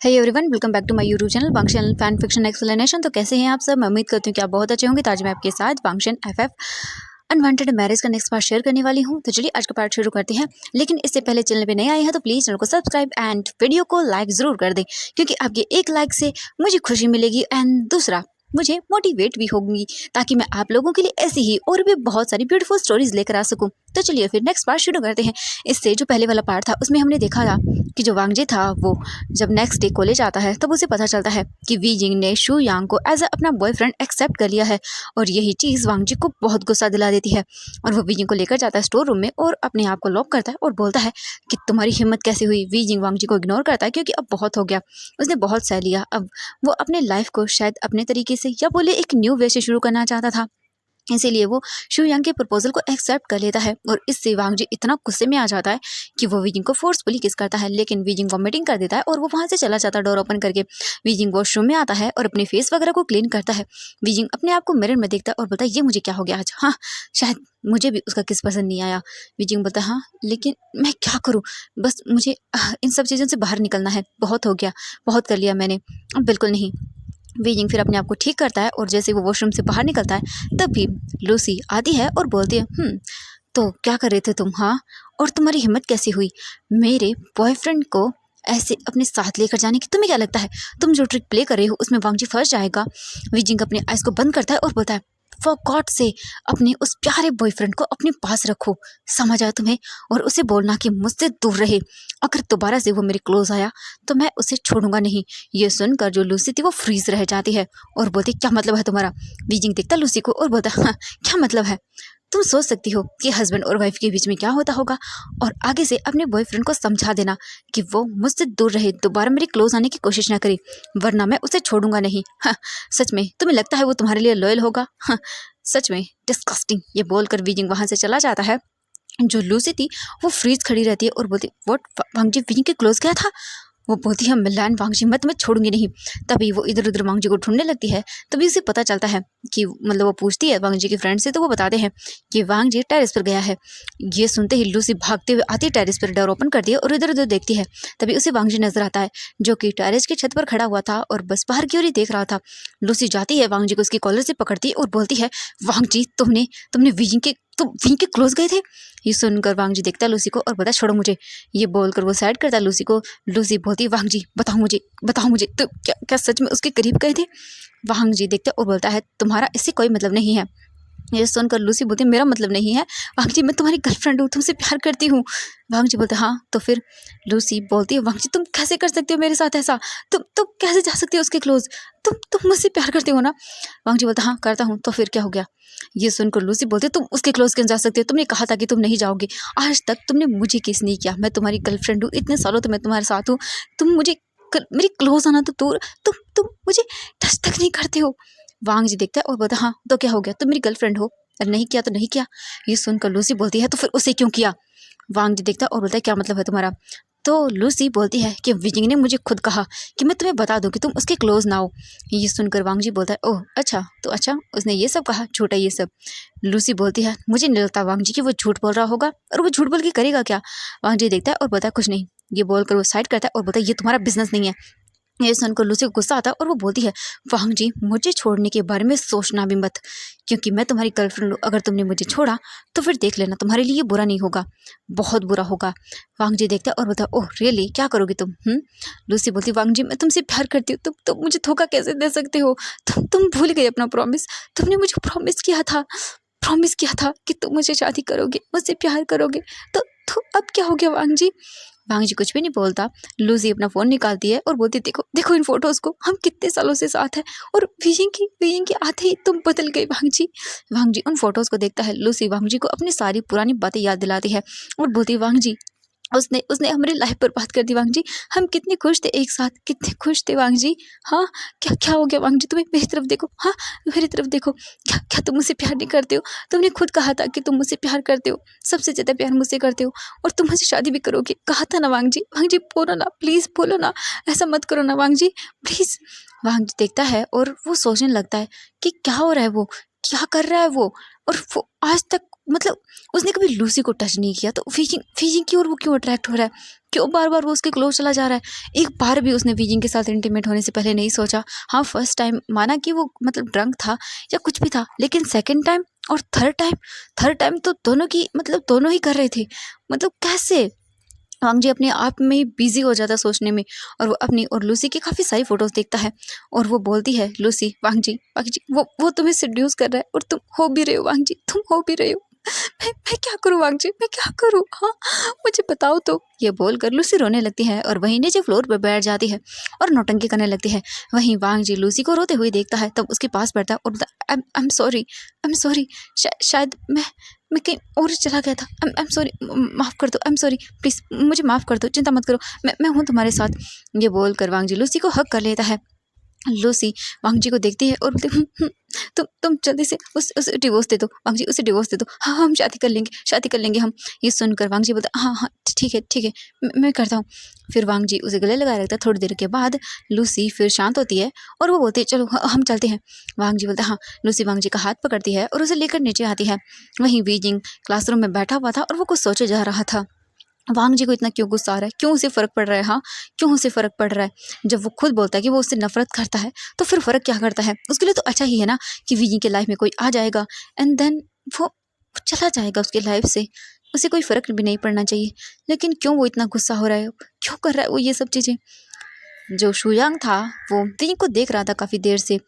Hey everyone, welcome back to my YouTube channel Wangxian fan fiction explanation. तो कैसे हैं आप सब? मैं उम्मीद करती हूँ कि आप बहुत अच्छे होंगे। तो आज मैं आपके साथ वांगशन एफएफ अनवांटेड मैरिज का नेक्स्ट पार्ट शेयर करने वाली हूँ। तो चलिए आज का पार्ट शुरू करते हैं। लेकिन इससे पहले चैनल पे नए आए हैं तो प्लीज़ चैनल को सब्सक्राइब एंड वीडियो को लाइक ज़रूर कर दें, क्योंकि आपके एक लाइक से मुझे खुशी मिलेगी एंड दूसरा मुझे मोटिवेट भी होगी, ताकि मैं आप लोगों के लिए ऐसी ही और भी बहुत सारी ब्यूटीफुल स्टोरीज लेकर आ सकूं। तो चलिए फिर नेक्स्ट पार्ट शुरू करते हैं। इससे जो पहले वाला पार्ट था उसमें हमने देखा था कि जो वांगजी था वो जब नेक्स्ट डे कॉलेज आता है तब उसे पता चलता है कि वी जिंग ने शू यांग को एज अपना बॉयफ्रेंड एक्सेप्ट कर लिया है। और यही चीज़ वांगजी को बहुत गुस्सा दिला देती है और वो वी जिंग को लेकर जाता है स्टोर रूम में और अपने आप को लॉक करता है और बोलता है कि तुम्हारी हिम्मत कैसे हुई। वी जिंग वांगजी को इग्नोर करता है क्योंकि अब बहुत हो गया, उसने बहुत सह लिया। अब वो अपने लाइफ को शायद अपने तरीके से या बोले एक न्यू वे से शुरू करना चाहता था, इसीलिए वो शू यांग के प्रपोजल को एक्सेप्ट कर लेता है। और इससे वांगजी इतना गुस्से में आ जाता है कि वो वीजिंग को फोर्सफुली किस करता है, लेकिन वीजिंग वॉमिटिंग कर देता है और वो वहाँ से चला जाता है डोर ओपन करके। वीजिंग वॉशरूम में आता है और अपने फेस वगैरह को क्लीन करता है। वीजिंग अपने आप को मिरर में देखता है और बोलता है ये मुझे क्या हो गया आज। हाँ, शायद मुझे भी उसका किस पसंद नहीं आया। वीजिंग बोलता है हाँ, लेकिन मैं क्या करूँ, बस मुझे इन सब चीज़ों से बाहर निकलना है। बहुत हो गया, बहुत कर लिया मैंने, अब बिल्कुल नहीं। वीजिंग फिर अपने आप को ठीक करता है और जैसे वो वॉशरूम से बाहर निकलता है तब भी लूसी आती है और बोलती है तो क्या कर रहे थे तुम? हाँ, और तुम्हारी हिम्मत कैसे हुई मेरे बॉयफ्रेंड को ऐसे अपने साथ लेकर जाने की? तुम्हें क्या लगता है तुम जो ट्रिक प्ले कर रहे हो उसमें वांगजी फंस जाएगा? वीजिंग अपने आइज को बंद करता है और बोलता है फॉर गॉड से अपने उस प्यारे बॉयफ्रेंड को अपने पास रखो, समझ आया तुम्हें? और उसे बोलना कि मुझसे दूर रहे। अगर दोबारा से वो मेरे क्लोज आया तो मैं उसे छोड़ूंगा नहीं। ये सुनकर जो लूसी थी वो फ्रीज रह जाती है और बोलती क्या मतलब है तुम्हारा? वीजिंग देखता लूसी को और बोलता हाँ, क्या मतलब है? तुम सोच सकती हो कि हस्बैंड और वाइफ के बीच में क्या होता होगा, और आगे से अपने बॉयफ्रेंड को समझा देना कि वो मुझसे दूर रहे, दोबारा मेरे क्लोज आने की कोशिश ना करे, वरना मैं उसे छोड़ूंगा नहीं। हाँ, सच में तुम्हें लगता है वो तुम्हारे लिए लॉयल होगा? हाँ, सच में डिस्कस्टिंग। ये बोलकर वीजिंग वहां से चला जाता है। जो लूसी थी वो फ्रीज खड़ी रहती है और बोलती व्हाट, वांगजी वीजिंग के क्लोज गया था? वो बोलती है मिलान वांगजी मैं तुम्हें छोड़ूंगी नहीं। तभी वो इधर उधर वांगजी को ढूंढने लगती है। तभी उसे पता चलता है कि मतलब वो पूछती है वांगजी की फ्रेंड से, तो वो बताते हैं कि वांगजी टेरेस पर गया है। ये सुनते ही लूसी भागते हुए आती है टेरेस पर, डोर ओपन करती है और इधर उधर देखती है। तभी उसे वांगजी नजर आता है जो कि टेरेस की छत पर खड़ा हुआ था और बस बाहर की ओर ही देख रहा था। लूसी जाती है वांगजी को उसकी कॉलर से पकड़ती है और बोलती है वांगजी तुमने तुमने वीजिंग के क्लोज गए थे? ये सुनकर वांगजी देखता है लूसी को और बोलता छोड़ो मुझे। ये बोलकर वो साइड करता है लूसी को। लूसी बोलती है वांगजी बताओ मुझे तो क्या क्या सच में उसके करीब गए थे? वांगजी देखता है और बोलता है तुम्हारा इससे कोई मतलब नहीं है। ये सुनकर लूसी बोलती मेरा मतलब नहीं है वांगजी, मैं तुम्हारी गर्लफ्रेंड हूँ, तुमसे प्यार करती हूँ। वांगजी बोलता हाँ तो फिर? लूसी बोलती है वांगजी तुम कैसे कर सकते हो मेरे साथ ऐसा? तुम कैसे जा सकते हो उसके क्लोज? तुम मुझसे प्यार करते हो ना? वांगजी बोलता हाँ करता हूँ, तो फिर क्या हो गया? ये सुनकर लूसी बोलती तुम उसके क्लोज क्यों जा सकते हो? तुमने कहा था कि तुम नहीं जाओगे। आज तक तुमने मुझे किस नहीं किया, मैं तुम्हारी गर्लफ्रेंड हूँ, इतने सालों तो मैं तुम्हारे साथ हूँ। तुम मुझे मेरी क्लोज आना तो दूर, तुम मुझे टच तक नहीं करते हो। वांगजी देखता है और बोलता हाँ तो क्या हो गया, तुम मेरी गर्लफ्रेंड हो, अरे नहीं किया तो नहीं किया। ये सुनकर लूसी बोलती है तो फिर उसे क्यों किया? वांगजी देखता है और बोलता है क्या मतलब है तुम्हारा? तो लूसी बोलती है कि विजिंग ने मुझे खुद कहा कि मैं तुम्हें बता दूं कि तुम उसके क्लोज ना हो। ये सुनकर वांगजी बोलता है ओह अच्छा, तो अच्छा उसने ये सब कहा, झूठा ये सब। लूसी बोलती है मुझे नहीं लगता वांगजी कि वो झूठ बोल रहा होगा, और वो झूठ बोल के करेगा क्या? वांगजी देखता है और बोलता है कुछ नहीं। ये बोलकर वो साइड करता है और बोलता है ये तुम्हारा बिजनेस नहीं है। ये सुनकर लूसी को गुस्सा आता है और वो बोलती है वांगजी मुझे छोड़ने के बारे में सोचना भी मत, क्योंकि मैं तुम्हारी गर्लफ्रेंड हूँ। अगर तुमने मुझे छोड़ा तो फिर देख लेना तुम्हारे लिए बुरा नहीं होगा, बहुत बुरा होगा। वांगजी देखता है और बोलता ओह रियली, क्या करोगी तुम? लूसी बोलती वांगजी मैं तुमसे प्यार करती हूँ, तुम मुझे धोखा कैसे दे सकते हो? तुम भूल गए अपना प्रॉमिस। तुमने मुझे प्रॉमिस किया था कि तुम मुझे शादी करोगे, मुझसे प्यार करोगे, तो अब क्या हो गया वांगजी? वांगजी कुछ भी नहीं बोलता। लूसी अपना फोन निकालती है और बोलती देखो देखो इन फोटोज को, हम कितने सालों से साथ हैं, और विजिंग की आते ही तुम बदल गई वांगजी। वांगजी उन फोटोज को देखता है। लूसी वांगजी को अपनी सारी पुरानी बातें याद दिलाती है और बोलती वांगजी उसने उसने हमारी लाइफ पर बात कर दी वांगजी, हम कितने खुश थे एक साथ, कितने खुश थे वांगजी। हाँ, क्या क्या हो गया वांगजी? तुम्हें मेरी तरफ देखो, हाँ मेरी तरफ देखो, क्या क्या तुम मुझसे प्यार नहीं करते हो? तुमने खुद कहा था कि तुम मुझसे प्यार करते हो, सबसे ज़्यादा प्यार मुझसे करते हो, और तुम मुझसे शादी भी करोगे, कहा था ना वांगजी। वांगजी बोलो ना प्लीज़, बोलो ना, ऐसा मत करो ना वांगजी प्लीज़। वांगजी देखता है और वो सोचने लगता है कि क्या हो रहा है, वो क्या कर रहा है वो, और वो आज तक मतलब उसने कभी लूसी को टच नहीं किया, तो वीजिंग वीजिंग की ओर वो क्यों अट्रैक्ट हो रहा है, क्यों बार बार वो उसके क्लोज चला जा रहा है। एक बार भी उसने वीजिंग के साथ इंटीमेट होने से पहले नहीं सोचा। हाँ, फर्स्ट टाइम माना कि वो मतलब ड्रंक था या कुछ भी था, लेकिन सेकेंड टाइम और थर्ड टाइम तो दोनों की मतलब दोनों ही कर रहे थे। मतलब कैसे? वांग जी अपने आप में ही बिजी हो जाता सोचने में, और वो अपनी और लूसी की काफ़ी सारी फोटोज देखता है, और वो बोलती है लूसी, वांग जी वो तुम्हें सिड्यूस कर रहा है, और तुम हो भी रहे हो वांग जी, तुम हो भी रहे हो। मैं क्या करूँ वांग जी, मैं क्या करूँ, हाँ मुझे बताओ तो। ये बोलकर लूसी रोने लगती है और वहीं नीचे फ्लोर पर बैठ जाती है और नौटंकी करने लगती है। वहीं वांग जी लूसी को रोते हुए देखता है, तब उसके पास बैठता है और बोलता है, आई एम सॉरी, शायद मैं कहीं और चला गया था, आई एम सॉरी, माफ़ कर दो, आई एम सॉरी, प्लीज़ मुझे माफ़ कर दो, चिंता मत करो, मैं हूँ तुम्हारे साथ। ये बोलकर वांग जी लूसी को हक कर लेता है। लूसी वांग जी को देखती है और बोलती है, तुम जल्दी से उसे डिवोर्स दे दो वांग जी, उसे डिवोर्स दे दो, हाँ हम शादी कर लेंगे हम। ये सुनकर वांग जी बोलता, हाँ हाँ ठीक है, मैं करता हूँ। फिर वांग जी उसे गले लगाए रखता है। थोड़ी देर के बाद लूसी फिर शांत होती है और वो बोलती है, चलो हम चलते हैं। वांग जी बोलता है, हाँ। लूसी वांग जी का हाथ पकड़ती है और उसे लेकर नीचे आती है। वहीं वीजिंग क्लासरूम में बैठा हुआ था और वो कुछ सोचे जा रहा था। वांग जी को इतना क्यों गुस्सा आ रहा है, क्यों उसे फ़र्क पड़ रहा है, हाँ क्यों उसे फ़र्क पड़ रहा है। जब वो खुद बोलता है कि वो उससे नफरत करता है, तो फिर फ़र्क क्या करता है, उसके लिए तो अच्छा ही है ना कि वीजी के लाइफ में कोई आ जाएगा एंड देन वो चला जाएगा उसके लाइफ से, उसे कोई फ़र्क भी नहीं पड़ना चाहिए। लेकिन क्यों वो इतना गुस्सा हो रहा है, क्यों कर रहा है वो ये सब चीज़ें। जो शुयांग था वो वीजिंग को देख रहा था काफ़ी देर से।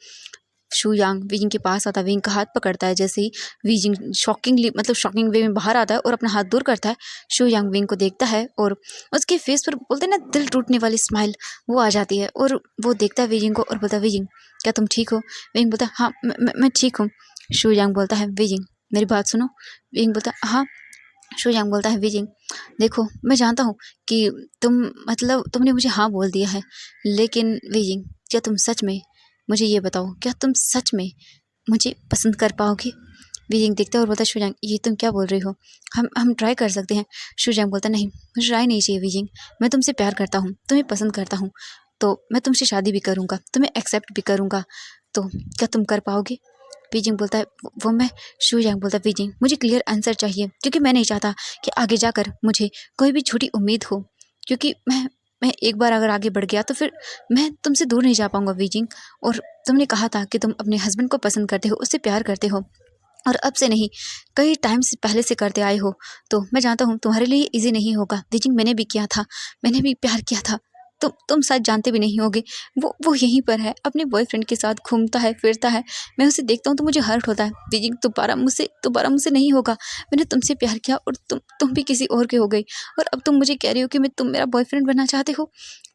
शुयांग वीजिंग के पास आता है, वीजिंग का हाथ पकड़ता है। जैसे ही वीजिंग शॉकिंग वे में बाहर आता है और अपना हाथ दूर करता है, शुयांग वीजिंग को देखता है और उसके फेस पर बोलते हैं ना दिल टूटने वाली स्माइल वो आ जाती है, और वो देखता है वीजिंग को और बोलता है, वीजिंग क्या तुम ठीक हो। वीजिंग बोलता है, हाँ मैं ठीक हूँ। शुयांग बोलता है, वीजिंग मेरी बात सुनो। वीजिंग बोलता है, हाँ। शुयांग बोलता है, वीजिंग देखो मैं जानता हूँ कि तुमने मुझे हाँ बोल दिया है, लेकिन वीजिंग क्या तुम सच में, मुझे ये बताओ, क्या तुम सच में मुझे पसंद कर पाओगे। वीजिंग देखता है और बोलता है, शुजांग ये तुम क्या बोल रही हो, हम ट्राई कर सकते हैं। शुजांग बोलता, नहीं मुझे ट्राई नहीं चाहिए वीजिंग, मैं तुमसे प्यार करता हूँ, तुम्हें पसंद करता हूँ, तो मैं तुमसे शादी भी करूँगा, तुम्हें एक्सेप्ट भी करूँगा, तो क्या तुम कर पाओगे। वीजिंग बोलता है, वो मैं। शुजांग बोलता है, वीजिंग मुझे क्लियर आंसर चाहिए, क्योंकि मैं नहीं चाहता कि आगे जाकर मुझे कोई भी झूठी उम्मीद हो, क्योंकि मैं एक बार अगर आगे बढ़ गया तो फिर मैं तुमसे दूर नहीं जा पाऊँगा वीजिंग। और तुमने कहा था कि तुम अपने हस्बैंड को पसंद करते हो, उससे प्यार करते हो, और अब से नहीं कई टाइम से पहले से करते आए हो, तो मैं जानता हूँ तुम्हारे लिए इजी नहीं होगा वीजिंग। मैंने भी किया था, मैंने भी प्यार किया था, तुम शायद जानते भी नहीं होगे। वो यहीं पर है, अपने बॉयफ्रेंड के साथ घूमता है फिरता है, मैं उसे देखता हूँ तो मुझे हर्ट होता है। वीजिंग दोबारा मुझसे नहीं होगा, मैंने तुमसे प्यार किया और तुम भी किसी और के हो गई, और अब तुम मुझे कह रही हो कि तुम मेरा बॉयफ्रेंड बनना चाहते हो।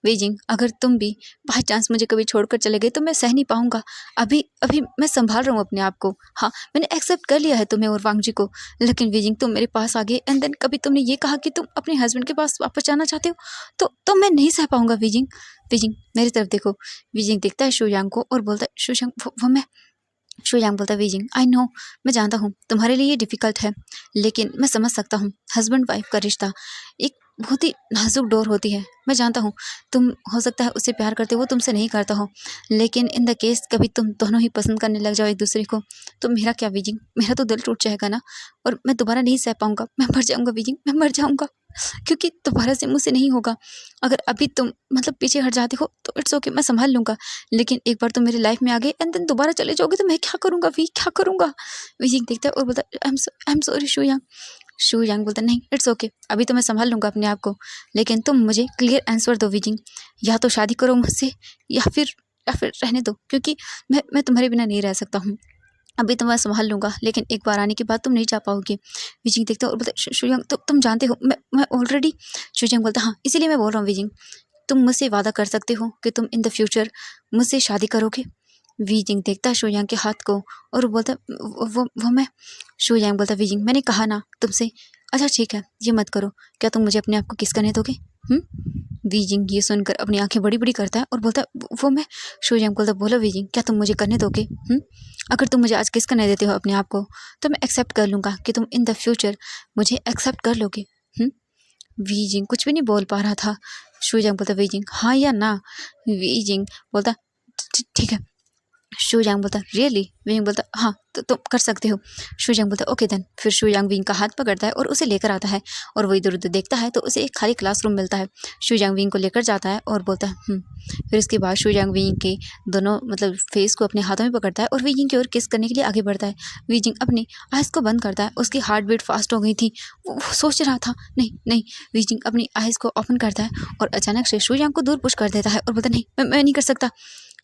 वीजिंग अगर तुम भी बाई चांस मुझे कभी छोड़कर चले गए तो मैं सह नहीं पाऊंगा। अभी अभी मैं संभाल रहा हूँ अपने आप को। हाँ मैंने एक्सेप्ट कर लिया है तुम्हें और वांग जी को, लेकिन वीजिंग तुम मेरे पास आ गए एंड देन कभी तुमने ये कहा कि तुम अपने हस्बैंड के पास वापस जाना चाहते हो, तो मैं नहीं सह पाऊंगा वीजिंग। वीजिंग मेरी तरफ देखो। वीजिंग देखता है शुयांग को और बोलता है, शुयांग वो मैं। शुयांग बोलता है, वीजिंग आई नो, मैं जानता हूँ तुम्हारे लिए ये डिफ़िकल्ट है, लेकिन मैं समझ सकता हूँ। हस्बैंड वाइफ का रिश्ता एक बहुत ही नाजुक डोर होती है। मैं जानता हूँ तुम हो सकता है उससे प्यार करते हो, वो तुमसे नहीं करता हो, लेकिन इन द केस कभी तुम दोनों ही पसंद करने लग जाओ एक दूसरे को, तो मेरा क्या वीजिंग, मेरा तो दिल टूट जाएगा ना, और मैं दोबारा नहीं सह पाऊंगा, मैं मर जाऊंगा वीजिंग, मैं मर जाऊंगा, क्योंकि दोबारा से मुझसे नहीं होगा। अगर अभी तुम पीछे हट जाते हो तो इट्स ओके, मैं संभाल लूँगा, लेकिन एक बार तुम मेरी लाइफ में आ गए एंड देन दोबारा चले जाओगे तो मैं क्या करूँगा क्या करूँगा। विजिंग देखता है और बोलता है, आई एम सॉरी शुयांग। शुयांग बोलता है, नहीं इट्स ओके, अभी तो मैं संभाल लूँगा अपने आप को, लेकिन तुम मुझे क्लियर आंसर दो विजिंग, या तो शादी करो मुझसे या फिर रहने दो, क्योंकि मैं तुम्हारे बिना नहीं रह सकता हूँ। अभी तो मैं संभाल लूँगा, लेकिन एक बार आने के बाद तुम नहीं जा पाओगे। विजिंग देखते हो और बोलते, शुयांग तुम जानते हो मैं ऑलरेडी। शुयांग बोलता, हाँ इसीलिए मैं बोल रहा हूँ विजिंग, तुम मुझसे वादा कर सकते हो कि तुम इन द फ्यूचर मुझसे शादी करोगे। वीजिंग देखता है शुयांग के हाथ को और बोलता, वो मैं। शुयांग बोलता, वीजिंग मैंने कहा ना तुमसे। अच्छा ठीक है ये मत करो, क्या तुम मुझे अपने आप को किस करने दोगे। वीजिंग ये सुनकर अपनी आंखें बड़ी बड़ी करता है और बोलता, वो मैं। शुयांग बोलता, बोलो वीजिंग क्या तुम मुझे करने दोगे। अगर तुम मुझे आज किस करने देते हो अपने आप को, तो मैं एक्सेप्ट कर लूँगा कि तुम इन द फ्यूचर मुझे एक्सेप्ट कर लोगे। वीजिंग कुछ भी नहीं बोल पा रहा था। शुयांग बोलता, वीजिंग हाँ या ना। वीजिंग बोलता, ठीक है। शू यांग बोलता रियली। विंग बोलता हाँ तो तुम कर सकते हो। शू यांग बोलता ओके देन। फिर शू यांग विंग का हाथ पकड़ता है और उसे लेकर आता है और वो इधर उधर देखता है तो उसे एक खाली क्लासरूम मिलता है। शू यांग विंग को लेकर जाता है और बोलता है फिर उसके बाद शू यांग विंग के दोनों मतलब फेस को अपने हाथों में पकड़ता है और वीजिंग की ओर किस करने के लिए आगे बढ़ता है। वीजिंग अपनी आइज को बंद करता है, उसकी हार्ट बीट फास्ट हो गई थी। वो सोच रहा था नहीं नहीं। वीजिंग अपनी आइज को ओपन करता है और अचानक से शू यांग को दूर पुश कर देता है और बोलता नहीं मैं नहीं कर सकता।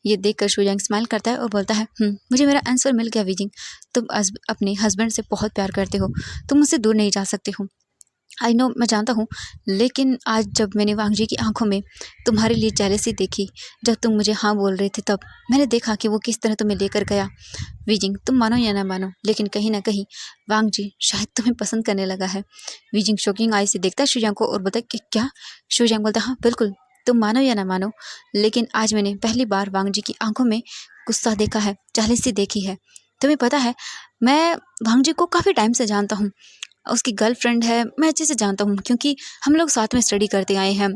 ये देखकर शू यांग स्माइल करता है और बोलता है मुझे मेरा आंसर मिल गया वीजिंग। तुम अपने हस्बैंड से बहुत प्यार करते हो, तुम मुझसे दूर नहीं जा सकते हो। आई नो मैं जानता हूँ, लेकिन आज जब मैंने वांग जी की आंखों में तुम्हारे लिए जेलसी देखी, जब तुम मुझे हाँ बोल रहे थे, तब मैंने देखा कि वो किस तरह तुम्हें लेकर गया। वीजिंग तुम मानो या ना मानो, लेकिन कहीं ना कहीं वांग जी शायद तुम्हें पसंद करने लगा है। वीजिंग शॉकिंग आई से देखता है शुयांग को और बोलता है कि क्या? शुयांग बोलता हाँ बिल्कुल, तुम मानो या ना मानो, लेकिन आज मैंने पहली बार वांग जी की आंखों में गुस्सा देखा है, जेलसी देखी है। तुम्हें पता है मैं वांग जी को काफ़ी टाइम से जानता हूँ, उसकी गर्लफ्रेंड है, मैं अच्छे से जानता हूँ क्योंकि हम लोग साथ में स्टडी करते आए हैं।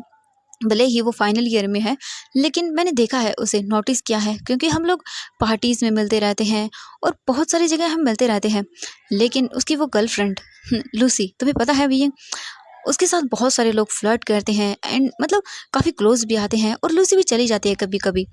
भले ही वो फाइनल ईयर में है, लेकिन मैंने देखा है, उसे नोटिस किया है क्योंकि हम लोग पार्टीज़ में मिलते रहते हैं और बहुत सारी जगह हम मिलते रहते हैं। लेकिन उसकी वो गर्लफ्रेंड लूसी, तुम्हें पता है भैया, उसके साथ बहुत सारे लोग फ्लर्ट करते हैं एंड मतलब काफ़ी क्लोज भी आते हैं और लूसी भी चली जाती है कभी कभी।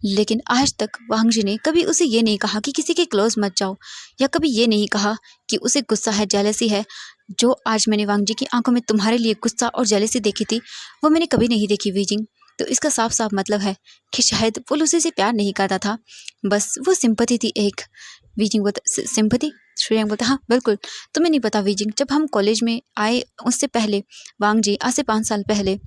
लेकिन आज तक वांग जी ने कभी उसे ये नहीं कहा कि किसी के क्लोज मत जाओ, या कभी ये नहीं कहा कि उसे गुस्सा है, जेलसी है। जो आज मैंने वांग जी की आंखों में तुम्हारे लिए गुस्सा और जेलसी देखी थी, वो मैंने कभी नहीं देखी वीजिंग। तो इसका साफ साफ मतलब है कि शायद वो लूसी से प्यार नहीं करता था, बस वो सिंपथी थी एक। वीजिंग बोलता सिंपथी। श्रेयांग बोलता हाँ बिल्कुल, तुम्हें नहीं पता वीजिंग, जब हम कॉलेज में आए उससे पहले वांग जी, आज से 5 साल पहले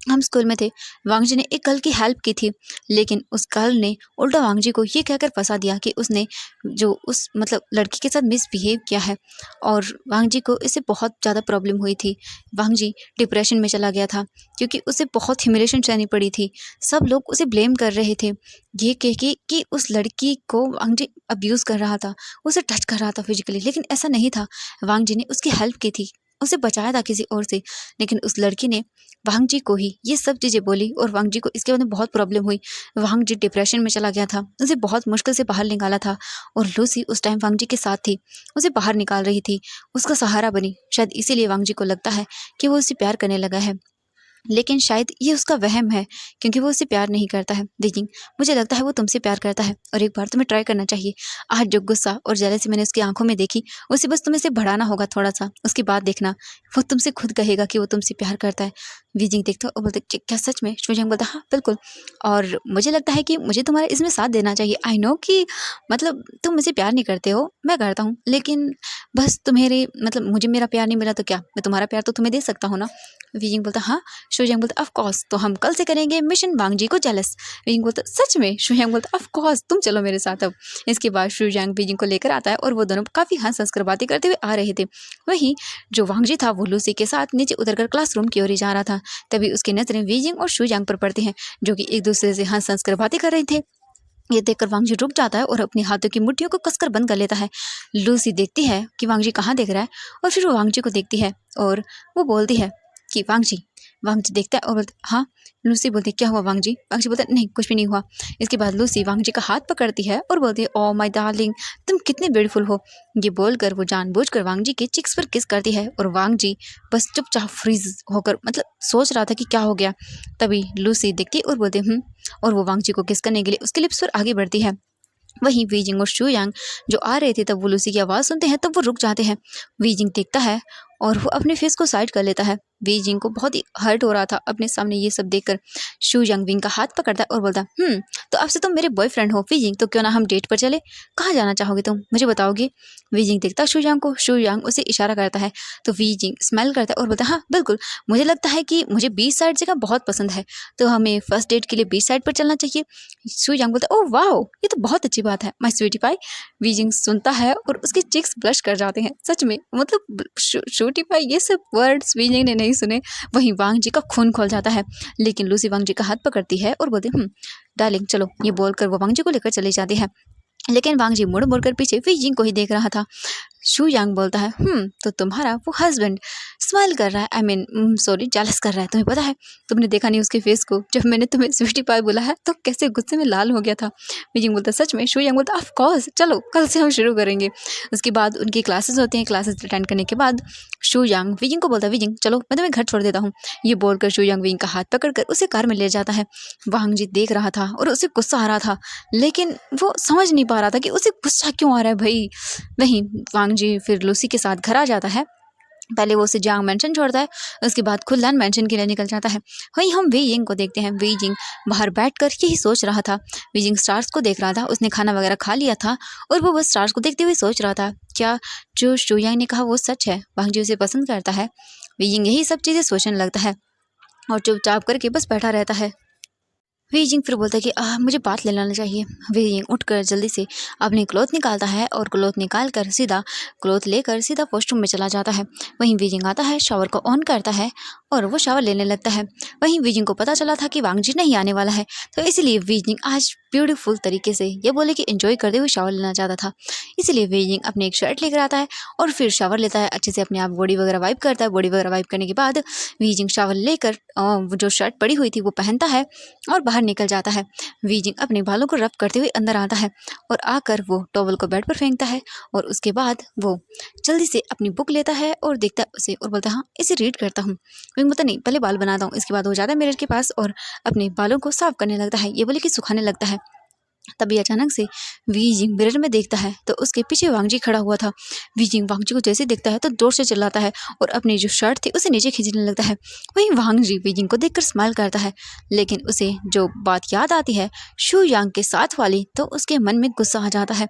हम स्कूल में थे, वांग जी ने एक गर्ल की हेल्प की थी, लेकिन उस गर्ल ने उल्टा वांग जी को ये कहकर फंसा दिया कि उसने जो उस मतलब लड़की के साथ मिसबिहेव किया है और वांग जी को इससे बहुत ज़्यादा प्रॉब्लम हुई थी। वांग जी डिप्रेशन में चला गया था क्योंकि उसे बहुत ह्यूमिलेशन सहनी पड़ी थी। सब लोग उसे ब्लेम कर रहे थे ये कह के कि उस लड़की को वांग जी अब्यूज़ कर रहा था, उसे टच कर रहा था फिजिकली, लेकिन ऐसा नहीं था। वांग जी ने उसकी हेल्प की थी, उसे बचाया था किसी और से, लेकिन उस लड़की ने वांग जी को ही ये सब चीज़ें बोली और वांग जी को इसके बाद में बहुत प्रॉब्लम हुई। वांग जी डिप्रेशन में चला गया था, उसे बहुत मुश्किल से बाहर निकाला था और लूसी उस टाइम वांग जी के साथ थी, उसे बाहर निकाल रही थी, उसका सहारा बनी। शायद इसीलिए वांग जी को लगता है कि वो उसे प्यार करने लगा है, लेकिन शायद ये उसका वहम है क्योंकि वो उससे प्यार नहीं करता है। देखिए मुझे लगता है वो तुमसे प्यार करता है और एक बार तुम्हें ट्राई करना चाहिए। आज जो गुस्सा और जेलसी मैंने उसकी आंखों में देखी, उसे बस तुम्हें से बढ़ाना होगा थोड़ा सा, उसके बाद देखना वो तुमसे खुद कहेगा कि वो तुमसे प्यार करता है। वीजिंग देखता और बोलते क्या सच में? शुयांग बोलता हाँ बिल्कुल, और मुझे लगता है कि मुझे तुम्हारा इसमें साथ देना चाहिए। आई नो कि मतलब तुम मुझे प्यार नहीं करते हो, मैं करता हूँ, लेकिन बस तुम्हारे मतलब मुझे मेरा प्यार नहीं मिला तो क्या, मैं तुम्हारा प्यार तो तुम्हें दे सकता हूँ ना। वीजिंग बोलता हाँ। शुयांग बोलता ऑफ कोर्स, तो हम कल से करेंगे मिशन वांग जी को जेलस। वीजिंग बोलता सच में? शुयांग बोलता ऑफ कोर्स, तुम चलो मेरे साथ अब। इसके बाद शुयांग वीजिंग को लेकर आता है और वो दोनों काफ़ी हंस हंस कर बातें करते हुए आ रहे थे। वहीं जो वांग जी था वो लूसी के साथ नीचे उतरकर क्लासरूम की ओर ही जा रहा था। तभी उसकी नजरें वीजिंग और शुयांग पर पड़ती हैं, जो कि एक दूसरे से हंस हंस कर बातें कर रहे थे। ये देखकर वांग जी रुक जाता है और अपने हाथों की मुट्ठियों को कसकर बंद कर लेता है। लूसी देखती है कि वांग जी कहाँ देख रहा है और फिर वो वांग जी को देखती है और वो बोलती है कि वांग जी। वांग जी देखता है और बोलता हाँ। लूसी बोलती क्या हुआ वांग जी? वांग जी बोलता नहीं कुछ भी नहीं हुआ। इसके बाद लूसी वांग जी का हाथ पकड़ती है और बोलती है ओ माय डार्लिंग, तुम कितने ब्यूटीफुल हो। ये बोलकर वो जानबूझकर वांग जी के चिक्स पर किस करती है और वांग जी बस चुपचाप फ्रीज होकर मतलब सोच रहा था कि क्या हो गया। तभी लूसी देखती और बोलती और वो वांग जी को किस करने के लिए उसके लिप्स पर आगे बढ़ती है। वहीं वीजिंग और शुयांग जो आ रहे थे, तब वो लूसी की आवाज़ सुनते हैं, तब वो रुक जाते हैं। वीजिंग देखता है और वो अपने फेस को साइड कर लेता है। वीजिंग को बहुत ही हर्ट हो रहा था अपने सामने ये सब देखकर। शुयांग विंग का हाथ पकड़ता है और बोलता तो अब से तुम मेरे बॉयफ्रेंड हो वीजिंग, तो क्यों ना हम डेट पर चले? कहाँ जाना चाहोगे तुम, मुझे बताओगे? वीजिंग देखता शुयांग को, शुयांग उसे इशारा करता है तो वीजिंग स्माइल करता है और बोलता हाँ बिल्कुल, मुझे लगता है कि मुझे बीच साइड जगह बहुत पसंद है, तो हमें फर्स्ट डेट के लिए बीच साइड पर चलना चाहिए। शुयांग बोलता ओह वाओ, ये तो बहुत अच्छी बात है माय स्वीटी पाई। वीजिंग सुनता है और उसके चिक्स ब्लश कर जाते हैं। सच में मतलब स्वीटी पाई ये सब वर्ड्स वीजिंग ने नहीं सुने। वहीं वांग जी का खून खोल जाता है, लेकिन लूसी वांग जी का हाथ पकड़ती है और बोलती डार्लिंग चलो। ये बोलकर वो वांग जी को लेकर चली जाती है, लेकिन वांग जी मुड़ मुड़कर पीछे वीजिंग को ही देख रहा था। शू यांग बोलता है तो तुम्हारा वो हस्बैंड स्माइल कर रहा है, आई मीन सॉरी जेलस कर रहा है। तुम्हें पता है, तुमने देखा नहीं उसके फेस को, जब मैंने तुम्हें स्वीटी पाई बोला है तो कैसे गुस्से में लाल हो गया था। वीजिंग बोलता है सच में? शू यांग बोलता है ऑफ कोर्स, चलो कल से हम शुरू करेंगे। उसके बाद उनकी क्लासेस होती हैं, क्लासेस अटेंड करने के बाद शू यांग वीजिंग को बोलता है वीजिंग चलो मैं तुम्हें घर छोड़ देता हूँ। ये बोलकर शू यांग वीजिंग का हाथ पकड़कर उसे कार में ले जाता है। वांग जी देख रहा था और उसे गुस्सा आ रहा था, लेकिन वो समझ नहीं पा रहा था कि उसे गुस्सा क्यों आ रहा है भाई। वहीं वांग जी फिर लूसी के साथ घर आ जाता है। पहले वो उसे जांग मेंशन छोड़ता है, उसके बाद खुल्लान मेंशन के लिए निकल जाता है। वहीं हम वी यिंग को देखते हैं। वी यिंग बाहर बैठकर यही सोच रहा था। वी यिंग स्टार्स को देख रहा था, उसने खाना वगैरह खा लिया था और वो बस स्टार्स को देखते हुए सोच रहा था क्या जो शू यांग ने कहा वो सच है, वांग जी उसे पसंद करता है। वी यिंग यही सब चीज़ें सोचने लगता है और चुपचाप करके बस बैठा रहता है। वी जिंग फिर बोलता है कि मुझे बात ले लेना चाहिए। वी जिंग उठकर जल्दी से अपनी क्लॉथ निकालता है और क्लॉथ निकाल कर सीधा क्लॉथ लेकर सीधा वॉशरूम में चला जाता है। वहीं वी जिंग आता है, शावर को ऑन करता है और वो शावर लेने लगता है। वहीं वी जिंग को पता चला था कि वांग जी नहीं आने वाला है, तो इसलिए वी जिंग आज ब्यूटीफुल तरीके से ये बोले कि एंजॉय करते हुए शावर लेना चाहता था। इसलिए वी जिंग अपनी एक शर्ट लेकर आता है और फिर शावर लेता है, अच्छे से अपने आप बॉडी वगैरह वाइप करता है। बॉडी वगैरह वाइप करने के बाद वी जिंग शावर लेकर वो जो शर्ट पड़ी हुई थी वो पहनता है और बाहर निकल जाता है। वी जिंग अपने बालों को रब करते हुए अंदर आता है और आकर वो टॉवल को बेड पर फेंकता है और उसके बाद वो जल्दी से अपनी बुक लेता है और देखता है उसे और बोलता है हाँ इसे रीड करता हूँ। विंग बोलता नहीं पहले बाल बनाता हूँ। इसके बाद वो जाता है मिरर के पास और अपने बालों को साफ करने लगता है, ये बोले कि सुखाने लगता है। तभी अचानक से वी जिंग मिरर में देखता है तो उसके पीछे वांग जी खड़ा हुआ था। वी जिंग वांग जी को जैसे देखता है तो जोर से चिल्लाता है और अपनी जो शर्ट थी उसे नीचे खींचने लगता है। वहीं वांग जी वी जिंग को देखकर स्माइल करता है, लेकिन उसे जो बात याद आती है शू यांग के साथ वाली, तो उसके मन में गुस्सा आ जाता है।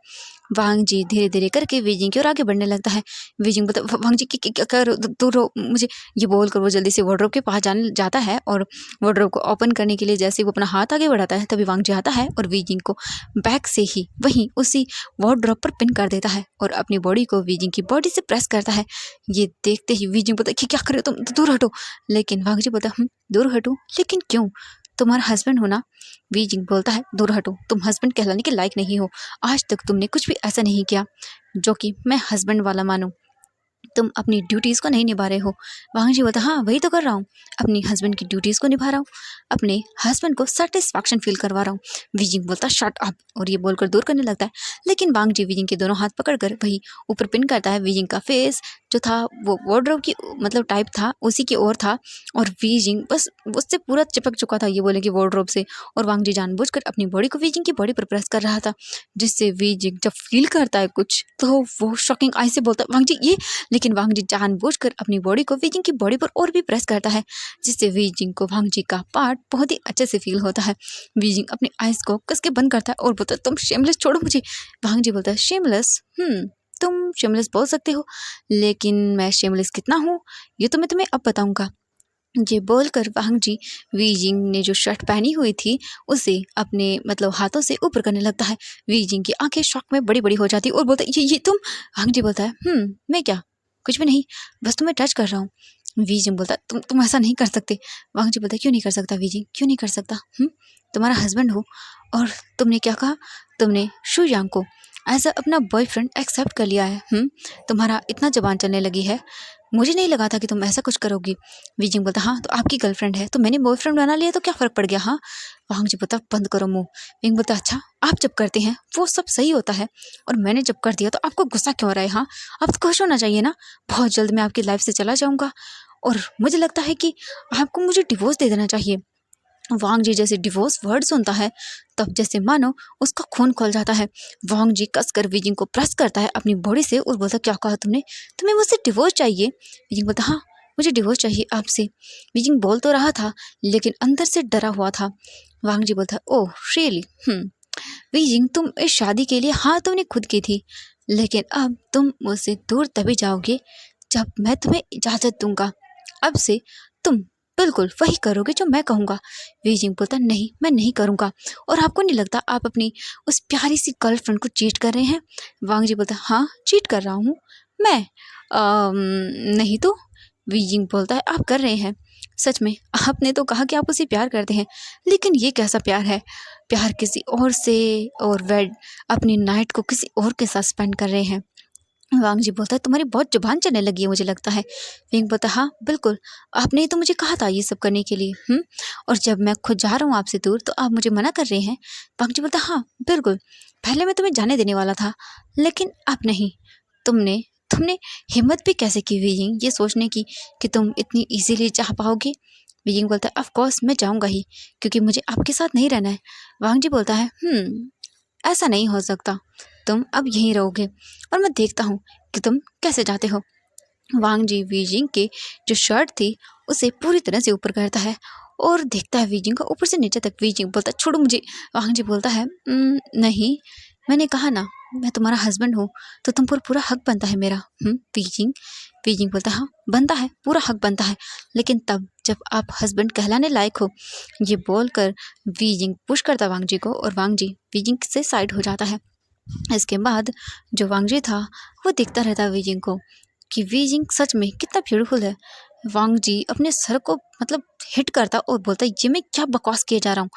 वांग जी धीरे धीरे करके वी जिंग की ओर आगे बढ़ने लगता है। वी जिंग बोलता वांग जी क्या कर दूर रहो मुझे, ये बोलकर वो जल्दी से वार्डरोब के पास जाने जाता है और वार्डरोब को ओपन करने के लिए जैसे वो अपना हाथ आगे बढ़ाता है तभी वांग जी आता है और वी जिंग को बैक से ही वहीं उसी वार्डरोब पर पिन कर देता है और अपनी बॉडी को वी जिंग की बॉडी से प्रेस करता है। ये देखते ही वी जिंग बोलता है कि क्या कर रहे हो तुम, दूर हटो। लेकिन वांग जी बोलता है दूर हटो, लेकिन क्यों, तुम्हारा हस्बैंड हो ना। वी जिंग बोलता है दूर हटो, तुम हस्बैंड कहलाने के लायक नहीं हो। आज तक तुमने कुछ भी ऐसा नहीं किया जो कि मैं हस्बैंड वाला मानूं। तुम अपनी ड्यूटीज़ को नहीं निभा रहे हो। वांग जी बोलता हाँ वही तो कर रहा हूँ, अपनी हस्बैंड की ड्यूटीज़ को निभा रहा हूँ, अपने हस्बैंड को सेटिस्फैक्शन फील करवा रहा हूँ। वीजिंग बोलता शट अप और ये बोलकर दूर करने लगता है। लेकिन वांग जी वीजिंग के दोनों हाथ पकड़कर वही ऊपर पिन करता है। वीजिंग का फेस जो था वो वार्डरोब की मतलब टाइप था उसी की ओर था और वीजिंग बस उससे पूरा चिपक चुका था, ये बोले कि वार्डरोब से। और वांग जी जानबूझकर अपनी बॉडी को वीजिंग की बॉडी पर प्रेस कर रहा था, जिससे वीजिंग जब फील करता है कुछ तो वो शॉकिंग आई से बोलता है वांग जी ये। लेकिन वांग जी जानबूझकर अपनी बॉडी को वीजिंग की बॉडी पर और भी प्रेस करता है, जिससे वीजिंग को वांग जी का पार्ट बहुत ही अच्छे से फील होता है। वीजिंग अपनी आइज को कस के बंद करता है और बोलता है तुम शेमलेस छोड़ो मुझे। वांग जी बोलता है शेमलेस, तुम शेमलेस बोल सकते हो, लेकिन मैं शेमलेस कितना हूँ ये तो मैं तुम्हें अब बताऊंगा। ये बोलकर वांग जी वीजिंग ने जो शर्ट पहनी हुई थी उसे अपने मतलब हाथों से ऊपर करने लगता है। वीजिंग की आंखें शॉक में बड़ी बड़ी हो जाती और बोलता है ये तुम। वांग जी बोलता है मैं क्या, कुछ भी नहीं, बस तुम्हें टच कर रहा हूँ। वीजिंग बोलता है तुम ऐसा नहीं कर सकते। वांग जी बोलता है क्यों नहीं कर सकता वीजिंग, क्यों नहीं कर सकता, तुम्हारा हस्बैंड हो और तुमने क्या कहा, तुमने शू यांग को एज अपना बॉयफ्रेंड एक्सेप्ट कर लिया है। तुम्हारा इतना जबान चलने लगी है, मुझे नहीं लगा था कि तुम ऐसा कुछ करोगी। वीजिंग बोलता हाँ तो आपकी गर्लफ्रेंड है तो मैंने बॉयफ्रेंड बना लिया तो क्या फ़र्क पड़ गया। हाँ वांग जी बोलता बंद करो मुंह। विंग बोलता अच्छा आप जब करते हैं वो सब सही होता है और मैंने जब कर दिया तो आपको गुस्सा क्यों आ रहा है। हाँ आप तो खुश होना चाहिए ना, बहुत जल्द मैं आपकी लाइफ से चला जाऊँगा और मुझे लगता है कि आपको मुझे डिवोर्स दे देना चाहिए। वांग जी जैसे डिवोर्स वर्ड सुनता है तब जैसे मानो उसका खून खोल जाता है। वांग जी कसकर वीजिंग को प्रेस करता है अपनी बॉडी से और बोलता क्या कहा तुमने, तुम्हें मुझसे डिवोर्स चाहिए। वीजिंग बोलता हाँ मुझे डिवोर्स चाहिए आपसे। वीजिंग बोल तो रहा था लेकिन अंदर से डरा हुआ था। वांग जी बोलता ओह रियली। वीजिंग तुम इस शादी के लिए हाँ तुमने खुद की थी, लेकिन अब तुम मुझसे दूर तभी जाओगे जब मैं तुम्हें इजाज़त दूंगा। अब से तुम बिल्कुल वही करोगे जो मैं कहूँगा। वीजिंग बोलता नहीं मैं नहीं करूँगा, और आपको नहीं लगता आप अपनी उस प्यारी सी गर्लफ्रेंड को चीट कर रहे हैं। वांग जी बोलता हाँ चीट कर रहा हूँ मैं, नहीं तो। वीजिंग बोलता है आप कर रहे हैं, सच में आपने तो कहा कि आप उसे प्यार करते हैं, लेकिन ये कैसा प्यार है, प्यार किसी और से और वेड अपनी नाइट को किसी और के साथ स्पेंड कर रहे हैं। वांग जी बोलता है तुम्हारी बहुत जुबान चलने लगी है मुझे लगता है। विंग बोलता है हाँ बिल्कुल, आपने ही तो मुझे कहा था ये सब करने के लिए। और जब मैं खुद जा रहा हूँ आपसे दूर तो आप मुझे मना कर रहे हैं। वांग जी बोलता है हाँ बिल्कुल, पहले मैं तुम्हें जाने देने वाला था लेकिन अब नहीं। तुमने तुमने हिम्मत भी कैसे की विंग ये सोचने की कि तुम इतनी इजीली चाह पाओगे। विंग बोलता है ऑफ कोर्स मैं जाऊंगा ही, क्योंकि मुझे आपके साथ नहीं रहना है। वांग जी बोलता है ऐसा नहीं हो सकता, तुम अब यहीं रहोगे और मैं देखता हूँ कि तुम कैसे जाते हो। वांग जी वीजिंग की जो शर्ट थी उसे पूरी तरह से ऊपर करता है और देखता है वीजिंग को ऊपर से नीचे तक। वीजिंग बोलता है छोड़ो मुझे। वांग जी बोलता है नहीं, मैंने कहा ना मैं तुम्हारा हस्बैंड हूँ तो तुम पर पूरा हक बनता है मेरा। वीजिंग वीजिंग बोलता है हाँ बनता है, पूरा हक बनता है, लेकिन तब जब आप हस्बैंड कहलाने लायक हो। ये बोलकर वीजिंग पुश करता वांग जी को और वांग जी वीजिंग से साइड हो जाता है। इसके बाद जो वांग जी था वो देखता रहता वीजिंग को कि वीजिंग सच में कितना ब्यूटीफुल है। वांग जी अपने सर को मतलब हिट करता और बोलता ये मैं क्या बकवास किए जा रहा हूँ,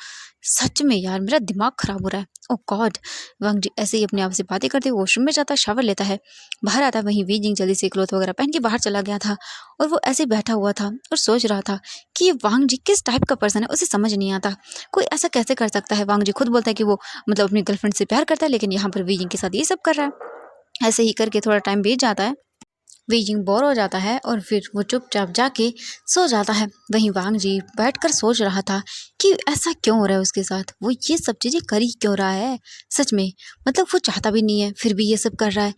सच में यार मेरा दिमाग खराब हो रहा है। ओ गॉड। वांग जी ऐसे ही अपने आप से बातें करते वॉशरूम में जाता है, शावर लेता है, बाहर आता है। वहीं वीजिंग जल्दी से क्लॉथ वगैरह पहन के बाहर चला गया था और वो ऐसे बैठा हुआ था और सोच रहा था कि ये वांग जी किस टाइप का पर्सन है, उसे समझ नहीं आता कोई ऐसा कैसे कर सकता है। वांग जी खुद बोलता है कि वो मतलब अपनी गर्लफ्रेंड से प्यार करता है, लेकिन यहाँ पर वीजिंग के साथ ये सब कर रहा है। ऐसे ही करके थोड़ा टाइम बीत जाता है, वीजिंग बोर हो जाता है और फिर वो चुपचाप जाके सो जाता है। वहीं वांग जी बैठकर सोच रहा था कि ऐसा क्यों हो रहा है उसके साथ, वो ये सब चीज़ें कर ही क्यों रहा है। सच में मतलब वो चाहता भी नहीं है फिर भी ये सब कर रहा है।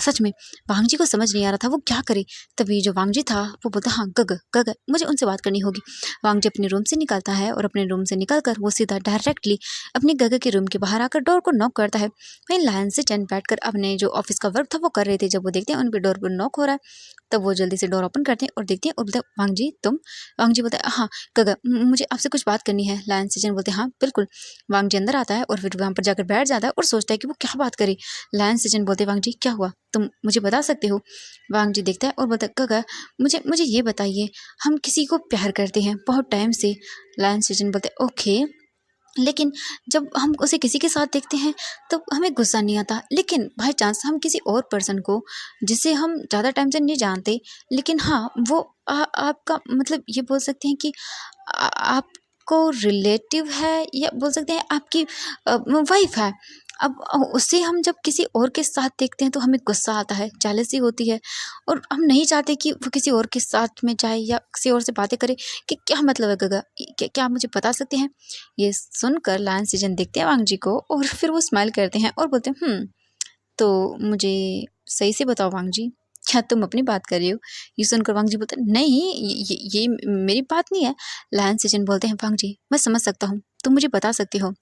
सच में वांग जी को समझ नहीं आ रहा था वो क्या करे। तभी जो वांग जी था वो बोलता हाँ गग गग मुझे उनसे बात करनी होगी। वांग जी अपने रूम से निकलता है और अपने रूम से निकल वो सीधा डायरेक्टली अपने गग के रूम के बाहर आकर डोर को नॉक करता है। वहीं लायन से चैन बैठकर अपने जो ऑफिस का वर्क था वो कर रहे थे। जब वो देखते हैं उन पर डोर पर नॉक हो रहा है तब वो जल्दी से डोर ओपन करते हैं और देखते हैं और बोलते हैं वांग जी तुम। वांग जी बोलते हैं हाँ गगा मुझे आपसे कुछ बात करनी है। लायन से चैन बोलते हैं हाँ बिल्कुल। वांग जी अंदर आता है और फिर वहाँ पर जाकर बैठ जाता है और सोचता है कि वो क्या बात करे। लायन से चैन बोलते हैं वांग जी क्या हुआ, तुम मुझे बता सकते हो। वांग जी देखता है और बोलता है गगा मुझे मुझे ये बताइए, हम किसी को प्यार करते हैं बहुत टाइम से। लायन से चैन बोलते हैं ओके, लेकिन जब हम उसे किसी के साथ देखते हैं तो हमें गुस्सा नहीं आता, लेकिन बाई चांस हम किसी और पर्सन को जिसे हम ज़्यादा टाइम से नहीं जानते, लेकिन हाँ वो आपका मतलब ये बोल सकते हैं कि आपको रिलेटिव है या बोल सकते हैं आपकी वाइफ है। अब उसे हम जब किसी और के साथ देखते हैं तो हमें गुस्सा आता है, जेलसी होती है और हम नहीं चाहते कि वो किसी और के साथ में जाए या किसी और से बातें करे। कि क्या मतलब है गगा, क्या आप मुझे बता सकते हैं। ये सुनकर लायन सीजन देखते हैं वांग जी को और फिर वो स्माइल करते हैं और बोलते हैं तो मुझे सही से बताओ वांग जी, क्या तुम अपनी बात कर रही हो। ये सुनकर वांग जी बोलते हैं नहीं ये मेरी बात नहीं है। लायन सीजन बोलते हैं वांग जी मैं समझ सकता हूँ, तुम मुझे बता सकते हो।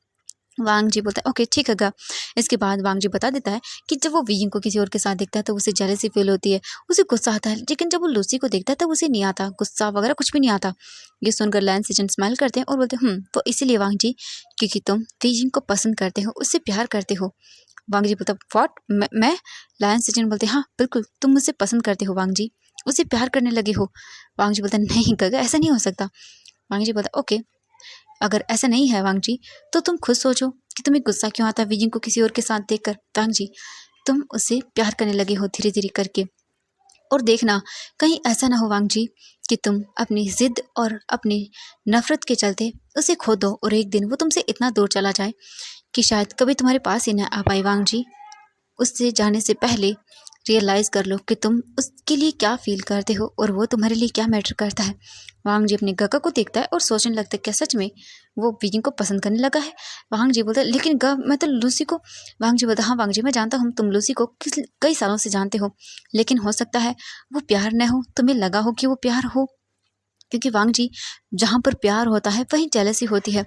वांग जी बोलता है ओके ठीक है गा। इसके बाद वांग जी बता देता है कि जब वो वियिंग को किसी और के साथ देखता है तो उसे जेलसी फील होती है, उसे गुस्सा आता है, लेकिन जब वो लूसी को देखता है तब उसे नहीं आता गुस्सा वगैरह कुछ भी नहीं आता। ये सुनकर लायन सीजन स्माइल करते हैं और बोलते हैं तो इसीलिए वांग जी क्योंकि तुम वियिंग को पसंद करते हो, उससे प्यार करते हो। वांग जी बोलता व्हाट मैं। लायन सीजन बोलते हाँ बिल्कुल तुम मुझसे पसंद करते हो वांग जी, उससे प्यार करने लगे हो। वांग जी बोलता नहीं गगा ऐसा नहीं हो सकता। वांग जी बोलता ओके अगर ऐसा नहीं है वांग जी तो तुम खुद सोचो कि तुम्हें गुस्सा क्यों आता है विजिंग को किसी और के साथ देखकर। वांग जी तुम उससे प्यार करने लगे हो धीरे धीरे करके, और देखना कहीं ऐसा ना हो वांग जी कि तुम अपनी जिद और अपनी नफरत के चलते उसे खो दो और एक दिन वो तुमसे इतना दूर चला जाए कि शायद कभी तुम्हारे पास ही ना आ पाए। वांग जी उससे जाने से पहले रियलाइज़ कर लो कि तुम उसके लिए क्या फील करते हो और वो तुम्हारे लिए क्या मैटर करता है। वांग जी अपने गगा को देखता है और सोचने लगता है क्या सच में वो विजिंग को पसंद करने लगा है। वांग जी बोलता है लेकिन ग मैं तो लूसी को। वांग जी बोलता हाँ वांग जी मैं जानता हूँ तुम लूसी को कई सालों से जानते हो, लेकिन हो सकता है वो प्यार न हो, तुम्हें लगा हो कि वो प्यार हो, क्योंकि वांग जी जहाँ पर प्यार होता है वहीं जेलसी होती है।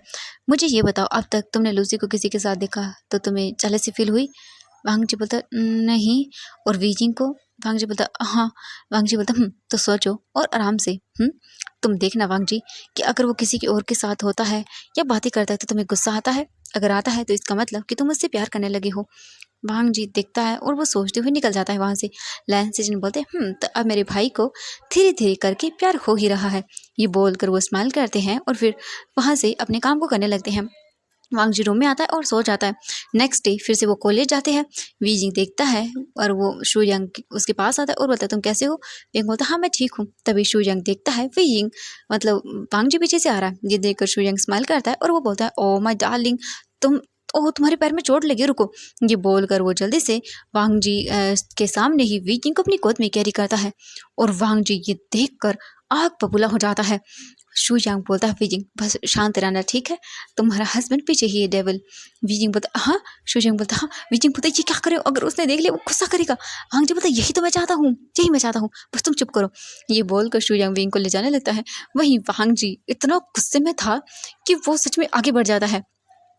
मुझे ये बताओ अब तक तुमने लूसी को किसी के साथ देखा तो तुम्हें जेलसी फील हुई। वांग जी बोलता नहीं। और वीजिंग को। वांग जी बोलता हाँ। वांग जी बोलता तो सोचो और आराम से तुम देखना वांग जी कि अगर वो किसी की और के साथ होता है या बातें करता है तो तुम्हें गुस्सा आता है, अगर आता है तो इसका मतलब कि तुम उससे प्यार करने लगे हो। वांग जी देखता है और वो सोचते हुए निकल जाता है वहाँ से। लैन सीजन बोलते तो अब मेरे भाई को धीरे धीरे करके प्यार हो ही रहा है। ये बोलकर वो स्माइल करते हैं और फिर वहाँ से अपने काम को करने लगते हैं। वांग जी रूम में आता है और सो जाता है। नेक्स्ट डे फिर से वो कॉलेज जाते हैं। वी जिंग देखता है और वो शू यंग उसके पास आता है और बोलता है तुम कैसे हो। विंग बोलता है हाँ मैं ठीक हूँ। तभी शू यंग देखता है वी जिंग मतलब वांग जी पीछे से आ रहा है। ये देखकर शू यंग स्माइल करता है और वो बोलता है ओ माय डार्लिंग तुम ओह तुम्हारे पैर में चोट लगी रुको। ये बोलकर वो जल्दी से वांग जी के सामने ही वी जिंग को अपनी गोद में कैरी करता है और वांग जी ये देखकर आग बबूला हो जाता है। शू यांग बोलता है वीजिंग बस शांत रहना ठीक है, तुम्हारा हस्बैंड पीछे ही है डेविल। वीजिंग बोलता हाँ। शू यांग बोलता हाँ। वीजिंग बोलता ये क्या करे अगर उसने देख लिया वो गुस्सा करेगा। वांग जी बोलता यही तो मैं चाहता हूँ, यही मैं चाहता हूँ, बस तुम चुप करो। ये बोलकर शू यांग विंग को ले जाने लगता है। वहीं वांग जी इतना गुस्से में था कि वो सच में आगे बढ़ जाता है।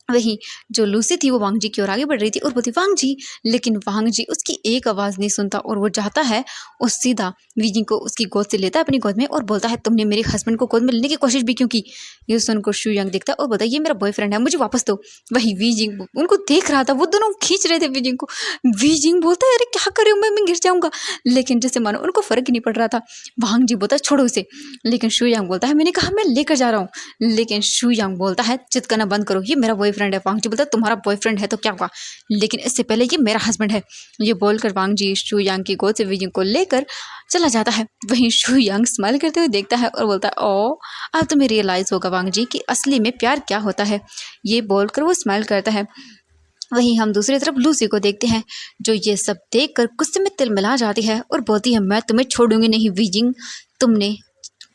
वहीं जो लूसी थी वो वांग जी की ओर आगे बढ़ रही थी और बोलती वांग जी, लेकिन वांग जी उसकी एक आवाज़ नहीं सुनता और वो जाता है और सीधा वीजिंग को उसकी गोद से लेता है अपनी गोद में और बोलता है तुमने मेरे हस्बैंड को गोद में लेने की कोशिश भी क्यों की। ये सुनकर शू यंग देखता है और बोलता है ये मेरा बॉयफ्रेंड है, मुझे वापस दो। वहीं वीजिंग उनको देख रहा था, वो दोनों खींच रहे थे वीजिंग को। वीजिंग बोलता है अरे क्या कर रहे हो, मैं गिर जाऊंगा, लेकिन जैसे मानो उनको फर्क ही नहीं पड़ रहा था। वांग जी बोलता है छोड़ो उसे, लेकिन शू यंग बोलता है मैंने कहा मैं लेकर जा रहा हूँ। लेकिन शू यंग बोलता है चित्काना बंद करो, ये मेरा बॉयफ्रेंड है। वांग जी बोलता है तुम्हारा बॉयफ्रेंड है तो क्या हुआ, लेकिन इससे पहले ये मेरा हस्बैंड है। ये बोलकर वांग जी शू यांग की गोद से वीजिंग को लेकर चला जाता है। वहीं शू यांग स्माइल करते हुए देखता है और बोलता है ओ अब तुम्हें रियलाइज होगा वांग जी कि असली में प्यार क्या होता है। ये बोलकर वो स्माइल करता है। वहीं हम दूसरी तरफ लूसी को देखते हैं जो ये सब देखकर गुस्से में तिलमिला जाती है और बोलती है मैं तुम्हें छोड़ूंगी नहीं वीजिंग, तुमने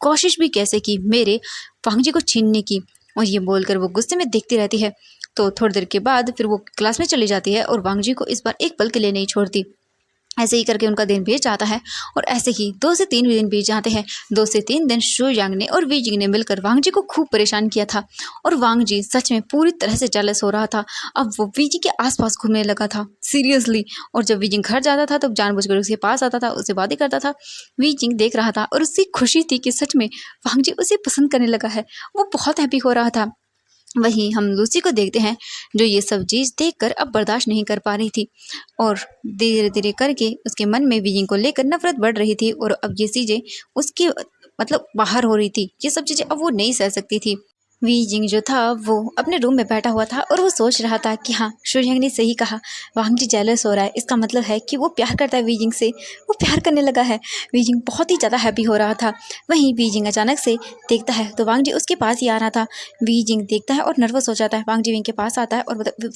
कोशिश भी कैसे की मेरे वांग जी को छीनने की। और ये बोलकर वो गुस्से में देखती रहती है। तो थोड़ी देर के बाद फिर वो क्लास में चली जाती है और वांग जी को इस बार एक पल के लिए नहीं छोड़ती। ऐसे ही करके उनका दिन बीत जाता है और ऐसे ही 2 से 3 दिन बीत जाते हैं। 2 से 3 दिन शू यांग ने और वी जिंग ने मिलकर वांग जी को खूब परेशान किया था और वांग जी सच में पूरी तरह से जेलस हो रहा था। अब वो वी जी के आसपास घूमने लगा था सीरियसली। और जब वी जिंग घर जाता था तो जानबूझकर उसके पास आता था, उससे बातें करता था। वी जिंग देख रहा था और उसकी खुशी थी कि सच में वांग जी उसे पसंद करने लगा है। वो बहुत हैप्पी हो रहा था। वहीं हम लूसी को देखते हैं जो ये सब चीज़ देखकर अब बर्दाश्त नहीं कर पा रही थी और धीरे धीरे करके उसके मन में वीजिंग को लेकर नफरत बढ़ रही थी और अब ये चीज़ें उसकी मतलब बाहर हो रही थी। ये सब चीज़ें अब वो नहीं सह सकती थी। वी जिंग जो था वो अपने रूम में बैठा हुआ था और वो सोच रहा था कि हाँ शू यांग ने सही कहा, वांग जी जेलस हो रहा है, इसका मतलब है कि वो प्यार करता है वी जिंग से, वो प्यार करने लगा है। वी जिंग बहुत ही ज़्यादा हैप्पी हो रहा था। वहीं वी जिंग अचानक से देखता है तो वांग जी उसके पास ही आ रहा था। वी जिंग देखता है और नर्वस हो जाता है। वांग जी विंग के पास आता है और बोलता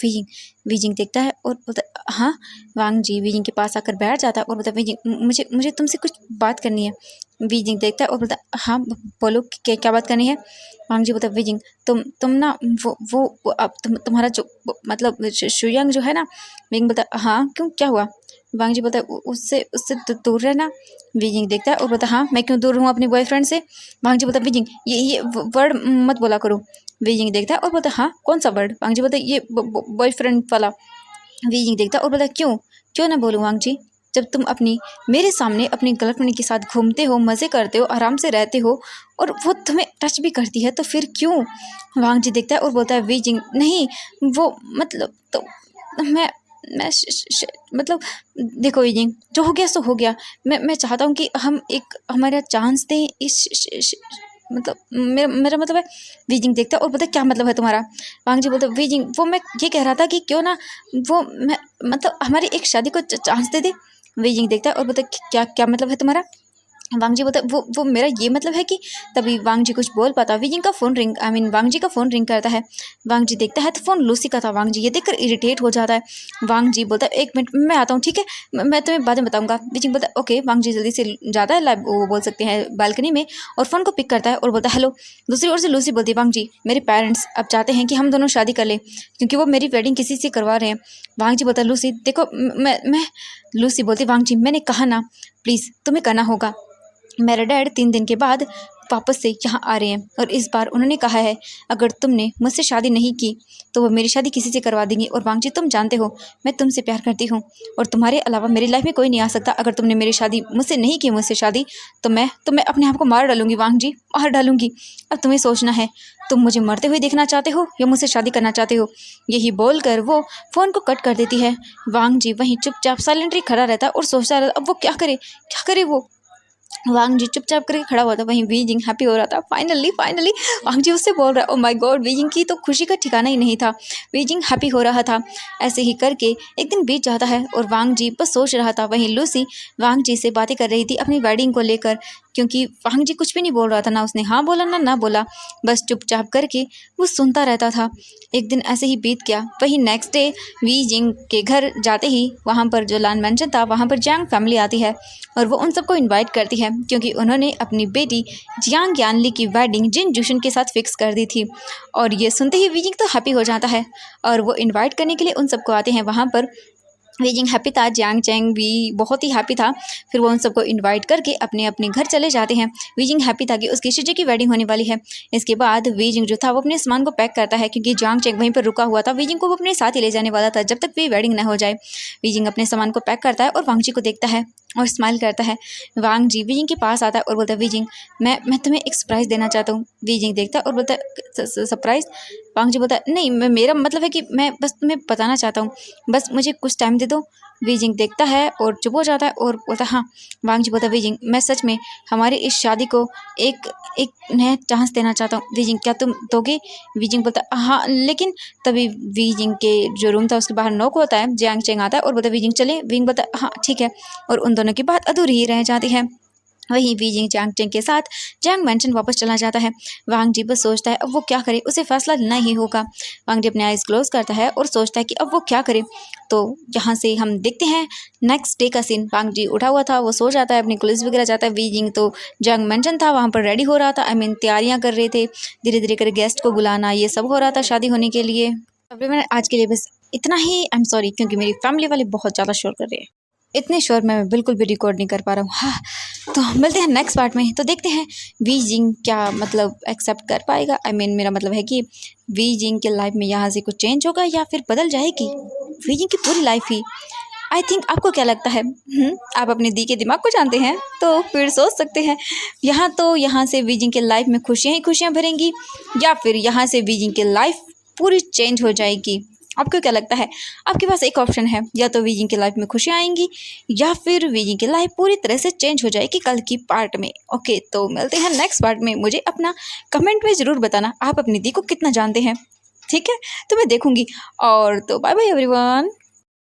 वी जिंग देखता है और बोलता हाँ। वांग जी वी जिंग के पास आकर बैठ जाता है और बोलता वी जिंग मुझे मुझे तुमसे कुछ बात करनी है। वी जिंग देखता है और बोलता हाँ बोलो क्या बात करनी है। वांग जी बोलता वीजिंग तुम ना वो अब तुम्हारा जो मतलब शू यांग जो है ना। विंग बोलता हाँ क्यों क्या हुआ। वांग जी बोलता उससे उससे दूर रहना। वीजिंग देखता है और बोलता हाँ मैं क्यों दूर रहूँ अपने बॉयफ्रेंड से। वांग जी बोलता वीजिंग ये वर्ड मत बोला करो। वीजिंग देखता है और बोलता हाँ कौन सा वर्ड। वांग जी बोलता ये बॉयफ्रेंड वाला। वीजिंग देखता है और बोलता क्यों क्यों ना बोलूँ वांग जी, जब तुम अपनी मेरे सामने अपनी गर्लफ्रेंड के साथ घूमते हो, मज़े करते हो, आराम से रहते हो और वो तुम्हें टच भी करती है तो फिर क्यों। वांग जी देखता है और बोलता है वीजिंग नहीं वो मतलब तो मैं मतलब देखो वीजिंग जो हो गया सो हो गया। मैं चाहता हूँ कि हम एक हमारा चांस दें इस मतलब मेरा मतलब है। वीजिंग देखता है और बोलता क्या मतलब है तुम्हारा। वांग जी बोलता वीजिंग वो मैं ये कह रहा था कि क्यों ना वो मैं मतलब हमारी एक शादी को चांस दे दे। वीजिंग देखता है और बोलता क्या क्या मतलब है तुम्हारा। वांग जी बोलता वो मेरा ये मतलब है कि तभी वांग जी कुछ बोल पाता। वीजिंग का फ़ोन रिंग वांग जी का फ़ोन रिंग करता है। वांग जी देखता है तो फ़ोन लूसी का था। वांग जी ये देखकर इरिटेट हो जाता है। वांग जी बोलता है 1 मिनट मैं आता हूँ ठीक है, मैं तुम्हें बाद में बताऊँगा। वीजिंग बोलता है ओके। वांग जी जल्दी से जाता है वो बोल सकते हैं बालकनी में और फ़ोन को पिक करता है और बोलता है हेलो। दूसरी ओर से लूसी बोलती है वांग जी मेरे पेरेंट्स अब चाहते हैं कि हम दोनों शादी कर लें क्योंकि वो मेरी वेडिंग किसी से करवा रहे हैं। वांग जी बोलता है लूसी देखो मैं लूसी बोलती वांग जी मैंने कहा ना प्लीज़ तुम्हें करना होगा। मेरा डैड 3 दिन के बाद वापस से यहाँ आ रहे हैं और इस बार उन्होंने कहा है अगर तुमने मुझसे शादी नहीं की तो वो मेरी शादी किसी से करवा देंगी। और वांग जी तुम जानते हो मैं तुमसे प्यार करती हूँ और तुम्हारे अलावा मेरी लाइफ में कोई नहीं आ सकता। अगर तुमने मेरी शादी मुझसे नहीं की मुझसे शादी तो मैं अपने आप को मार डालूंगी। वांग जी मार डालूंगी। अब तुम्हें सोचना है तुम मुझे मरते हुए देखना चाहते हो या मुझसे शादी करना चाहते हो। यही बोलकर वो फ़ोन को कट कर देती है। वांग जी वहीं चुपचाप साइलेंटली खड़ा रहता है और सोचता रहता अब वो क्या करे वो। वांग जी चुपचाप करके खड़ा हुआ था, वहीं वी जिंग हैप्पी हो रहा था। फाइनली फाइनली वांग जी उससे बोल रहा है। ओ माय गॉड, वी जिंग की तो खुशी का ठिकाना ही नहीं था। वी जिंग हैप्पी हो रहा था। ऐसे ही करके एक दिन बीत जाता है और वांग जी बस सोच रहा था। वहीं लूसी वांग जी से बातें कर रही थी अपनी वेडिंग को लेकर, क्योंकि वांग जी कुछ भी नहीं बोल रहा था, ना उसने हाँ बोला ना बोला, बस चुपचाप करके वो सुनता रहता था। एक दिन ऐसे ही बीत गया। वहीं नेक्स्ट डे वी जिंग के घर जाते ही वहाँ पर जो लान मेंशन था वहाँ पर जैंग फैमिली आती है और वो उन सबको इनवाइट करती है, क्योंकि उन्होंने अपनी बेटी जियांग यानली की वेडिंग जिन जूशन के साथ फिक्स कर दी थी। और ये सुनते ही वी जिंग तो हैप्पी हो जाता है और वो इनवाइट करने के लिए उन सबको आते हैं वहाँ पर। वी जिंग हैप्पी था, जियांग चैंग भी बहुत ही हैप्पी था। फिर वो उन सबको इनवाइट करके अपने अपने घर चले जाते हैं। वी जिंग हैप्पी था कि उसकी शिजी की वेडिंग होने वाली है। इसके बाद वी जिंग जो था वो अपने सामान को पैक करता है, क्योंकि जियांग चैंग वहीं पर रुका हुआ था। वी जिंग को वो अपने साथ ही ले जाने वाला था जब तक भी वेडिंग ना हो जाए। वी जिंग अपने सामान को पैक करता है और वांग जी को देखता है और स्माइल करता है। वांग जी वी जिंग के पास आता है और बोलता है, वी जिंग मैं तुम्हें एक सरप्राइज़ देना चाहता हूँ। वी जिंग देखता है और बोलता है, सरप्राइज़? वांग जी बोलता है, नहीं मेरा मतलब है कि मैं बस तुम्हें बताना चाहता हूँ, बस मुझे कुछ टाइम दे दो। वी जिंग देखता है और चुप हो जाता है और बोलता है, हाँ। वांग जी बोलता है, वी जिंग मैं सच में हमारी इस शादी को एक एक नया चांस देना चाहता हूँ। वी जिंग क्या तुम दोगे? वी जिंग बोलता है, हाँ लेकिन। तभी वी जिंग के जो रूम था उसके बाहर नॉक होता है। जियांग चेंग आता है और बोलता है, वी जिंग चले? वी जिंग बोलता है, हाँ ठीक है। और उन दोनों की बात अधूरी ही रह जाती है। वहीं वी जिंग जियांग चेंग के साथ जियांग मैंशन वापस चला जाता है। वांग जी बस सोचता है अब वो क्या करे, उसे फैसला लेना ही होगा। वांग जी अपने आइज क्लोज करता है और सोचता है कि अब वो क्या करे। तो यहाँ से हम देखते हैं नेक्स्ट डे का सीन। वांग जी उठा हुआ था, वो सो जाता है, अपनी कॉलेज वगैरह जाता है। वी जिंग तो जियांग मैंशन था वहाँ पर रेडी हो रहा था, तैयारियाँ कर रहे थे, धीरे धीरे कर गेस्ट को बुलाना, ये सब हो रहा था शादी होने के लिए। अभी मैंने आज के लिए बस इतना ही। आई एम सॉरी, क्योंकि मेरी फैमिली वाले बहुत ज़्यादा शोर कर रहे हैं। इतने शोर में मैं बिल्कुल भी रिकॉर्ड नहीं कर पा रहा हूँ। हाँ, तो मिलते हैं नेक्स्ट पार्ट में। तो देखते हैं वी जिंग क्या मतलब एक्सेप्ट कर पाएगा। मेरा मतलब है कि वी जिंग के लाइफ में यहाँ से कुछ चेंज होगा या फिर बदल जाएगी वी जिंग की पूरी लाइफ ही। आई थिंक आपको क्या लगता है? आप अपने दी के दिमाग को जानते हैं, तो फिर सोच सकते हैं यहाँ से वी जिंग के लाइफ में खुशियाँ ही खुशियाँ भरेंगी, या फिर यहाँ से वी जिंग की लाइफ पूरी चेंज हो जाएगी। आपको क्या लगता है? आपके पास एक ऑप्शन है, या तो वी जिंग की लाइफ में खुशियाँ आएंगी या फिर वी जिंग की लाइफ पूरी तरह से चेंज हो जाएगी कल की पार्ट में। ओके, तो मिलते हैं नेक्स्ट पार्ट में। मुझे अपना कमेंट में ज़रूर बताना आप अपनी दी को कितना जानते हैं। ठीक है, तो मैं देखूंगी। और तो बाय बाय एवरीवन।